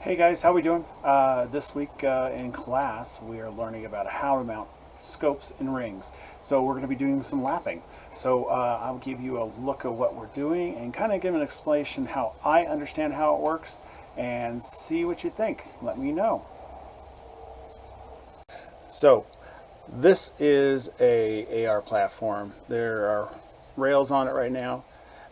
Hey guys, how we doing? This week in class we are learning about how to mount scopes and rings. So we're going to be doing some lapping. So I'll give you a look at what we're doing and kind of give an explanation how I understand how it works and see what you think. Let me know. So this is a AR platform. There are rails on it right now.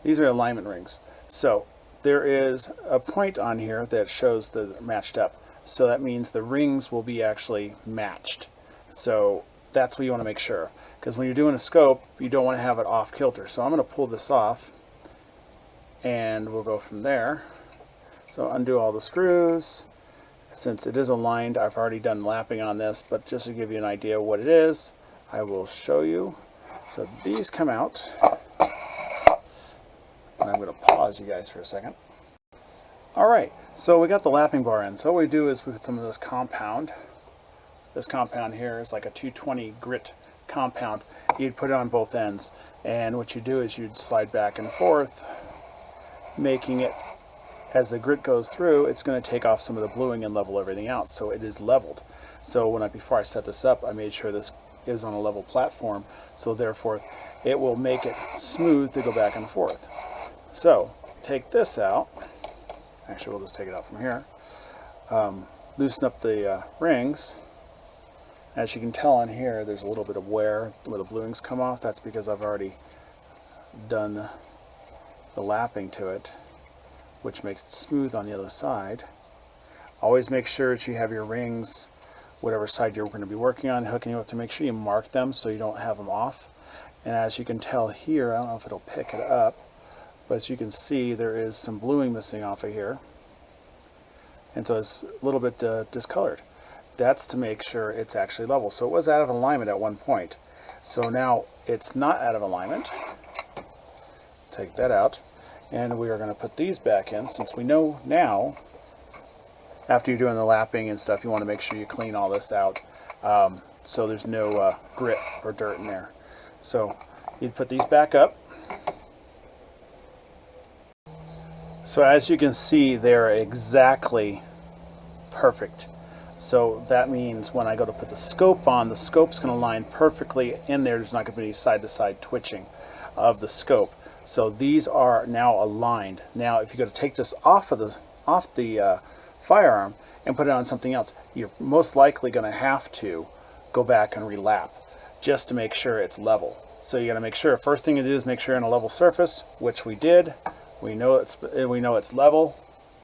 These are alignment rings. So there is a point on here that shows the matched up. So that means the rings will be actually matched. So that's what you want to make sure of. Because when you're doing a scope, you don't want to have it off kilter. So I'm going to pull this off and we'll go from there. So undo all the screws. Since it is aligned, I've already done lapping on this, but just to give you an idea of what it is, I will show you. So these come out. And I'm going to pause you guys for a second. Alright, so we got the lapping bar in. So what we do is we put some of this compound. This compound here is like a 220 grit compound. You'd put it on both ends. And what you do is you'd slide back and forth, making it, as the grit goes through, it's going to take off some of the bluing and level everything out. So it is leveled. So before I set this up, I made sure this is on a level platform. So therefore, it will make it smooth to go back and forth. So take this out. Actually, we'll just take it out from here. Loosen up the rings. As you can tell on here, there's a little bit of wear where the bluings come off. That's because I've already done the lapping to it, which makes it smooth on the other side. Always make sure that you have your rings, whatever side you're going to be working on, hooking you up, to make sure you mark them so you don't have them off. And as you can tell here, I don't know if it'll pick it up, but as you can see, there is some bluing missing off of here. And so it's a little bit discolored. That's to make sure it's actually level. So it was out of alignment at one point. So now it's not out of alignment. Take that out. And we are going to put these back in, since we know now, after you're doing the lapping and stuff, you want to make sure you clean all this out so there's no grit or dirt in there. So you'd put these back up. So as you can see, they're exactly perfect. So that means when I go to put the scope on, the scope's going to line perfectly in there. There's not going to be any side-to-side twitching of the scope. So these are now aligned. Now, if you go to take this off the firearm and put it on something else, you're most likely going to have to go back and relap just to make sure it's level. So you got to make sure. First thing to do is make sure you're on a level surface, which we did. We know it's level.